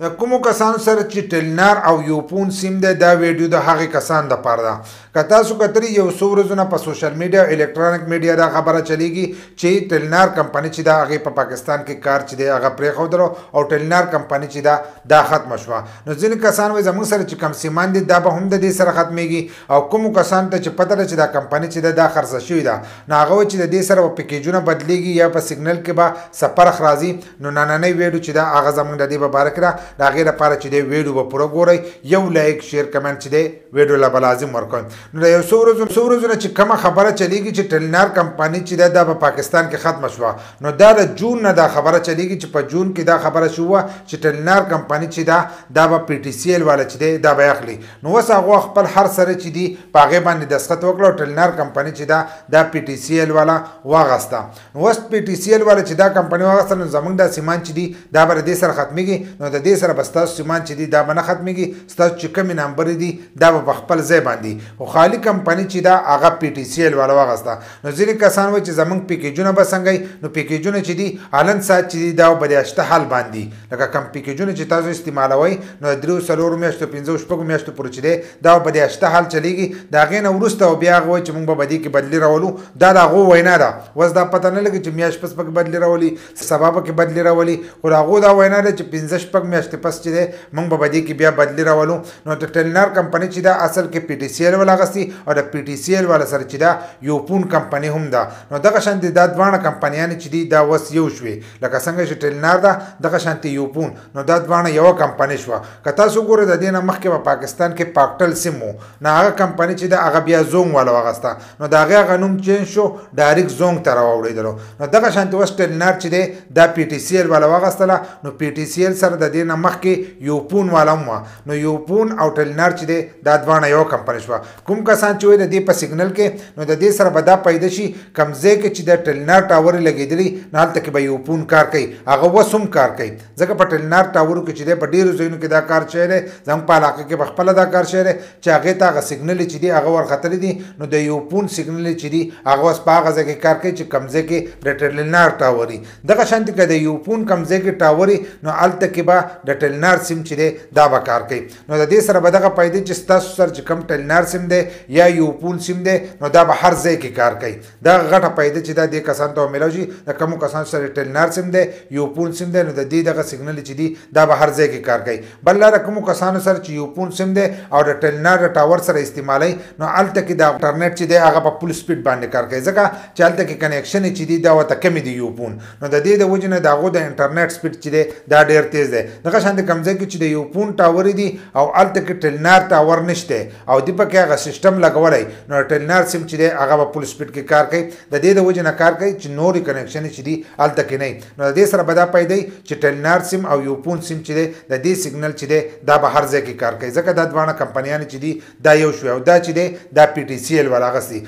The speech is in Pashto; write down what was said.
د کومو کسانو سره چې ټلنار او یوپون سیم دی دا ویډیو د هغې کسانو دپاره ده که تاسو کتلي یو څو ورځونه په سوشل میډیا الکترونیک میډیا دا خبره چلیږي چې ټلنار کمپنۍ چې ده هغې په پاکستان کې کار چې دی هغه پرېښودلو او ټلنار کمپنۍ چې ده دا ختمه شوه. نو ځینې کسان وایي زموږ سره چې کم سیمان دي دا به هم د دې سره ختمیږي او کومو کسانو ته چې پته ده چې دا کمپنۍ چې ده دا خرڅه شوې ده نو هغه وایي چې د دې سره به پیکیجونه بدلیږي یا په سیګنل کې به څه فرق راځي. نو نننۍ ویډیو چې ده هغه زموږ د دې په باره کې ده د هغې لپاره چې دی ویډیو به پوره ګورئ یو لایک شیر کمنټ چې دی ویډیو له به لازم ورکوئ. نو د یو څو ورځونه چې کومه خبره چلیږي چې ټلنار کمپنۍ چې ده دا په پاکستان کې ختمه شوه نو دا د جون نه دا خبره چلیږي چې په جون کې دا خبره شوه چې ټلنار کمپنۍ چې دا به پی ټي سی ایل والا چې دی دا به اخلي. نو اوس هغه خپل هر سره چې دی په هغې باندې دستخط وکړه او ټلنار کمپنۍ چې دا پی ټي سی ایل والا واغسته. نو اوس پی ټي سی ایل والا چې دا کمپنۍ واغسته نو زموږ دا سیمان چې دی دا به د دې سره ختمیږي. نو د دې سره به ستاسو سیمان چې دی دا به نه ختمیږي ستاسو چې کومې نمبرې دي دا به په خپل ځای باندې خو خالي کمپنۍ چې دا هغه پی ټي سی ایل والا واغسته. نو ځینې کسان وایي چې زموږ پیکیجونه به څنګه نو پیکیجونه چې دي هلن ساعت چې دي دا به د اشته حال باندې لکه کم پیکیجونه چې تاسو استعمالوئ نو د 3 میاشتو 5 شپږو میاشتو پورې چې دی دا به د اشته حال چلیږي. د هغې نه وروسته او بیا هغه وایي چې موږ به دې کې بدلي راولو دا د هغو وینا ده. اوس دا پته نه لګي چې میاشت پس پکې بدلي راولي سبا پکې بدلي راولي خو د هغو دا وینا ده چې 5 شپږ میاشتې پس چې دی موږ به دې کې بیا بدلي راولو. نو د ټلنار کمپنۍ چې دا اصل کې پی ټي سی ایل والا اخستي او د پی ټي سی ایل والا سره چې دا یوپون کمپنۍ هم ده. نو دغه شانتې دا دواړه کمپنیانې چې دي دا اوس یو شوې لکه څنګه چې ټلنار ده دغه شانتې یوپون نو دا دواړه یوه کمپنۍ شوه. که تاسو ګورئ د دې نه مخکې په پاکستان کې پاکټل سیم و نو هغه کمپنۍ چې ده هغه بیا زونګ والا واغسته نو د هغې هغه نوم چینج شو ډایرکټ زونګ ته راوړېدلو. نو دغه شانتې اوس ټلنار چې دی دا پی ټي سی ایل والا واغستله نو پی ټي سی ایل سره د دې نه مخکې یوپون والا هم وه. نو یوپون او ټلنار چې دی دا دواړه یوه کمپنۍ شوه. کوم کسان چې وایي د دې په سیګنل کې نو د دې سره به دا پیدا شي کوم ځای کې چې د ټلنار ټاورې لګېدلي نو هلته کې به یوپون کار کوي هغه اوس هم کار کوي ځکه په ټلنار ټاورو کې چې دی په ډېرو ځایونو کې دا کار شوی دی زموږ په علاقه کې په خپله دا کار شوی دی چې هغې ته هغه سیګنلې چې دي هغه ورختلي دي. نو د یوپون سیګنلې چې دي هغه اوس په هغه ځای کې کار کوي چې کوم ځای کې د ټلنار ټاور وي. دغه شانتې که د یوپون کوم ځای کې ټاور وي نو هلته کې به د ټلنار سیم چې دی دا به کار کوي. نو د دې سره به دغه پیدا چې ستاسو سره چې کوم ټلنار سیم دی یا یوپون سیم دی نو دا به هر ځای کې کار کوي. دا غټه پیدا چې دا دې کسانو ته میلاو شي د کومو کسانو سره ټلنار سیم دی یوپون سیم دی نو د دې دغه سیګنل چې دي دا به هر ځای کې کار کوي. بل لاره کومو کسانو سره چې یوپون سیم دی او د ټلنار د ټاور سره استعمالوي نو هلته کې د انټرنیټ چې دی هغه په فل سپیډ باندې کار کوي ځکه چې هلته کې کنیکشن چې دي دا ورته کمې دي یوپون. نو د دې د وجې نه د هغو د انټرنیټ سپیډ چې دی دا ډېر تیز دی. دغه شانتې کوم ځای کې چې د یوپون ټاورې دي او هلته کې ټلنار ټاور نشته او دې پکې هغه سیسټم لګولی نو ټلنار سیم چې دی هغه به فل سپیډ کې کار کوي. د دې د وجې نه کار کوي چې نورې کنیکشن چې دي هلته کې نه. نو د دې سره به دا پیدا چې ټلنار سیم او یوپون سیم چې دی د دې سیګنل چې دی دا به هر ځای کې کار کوي ځکه دا دواړه کمپنیانې چې دي دا یو شوې او دا چې دی دا پی ټي سی ایل والا اخستي.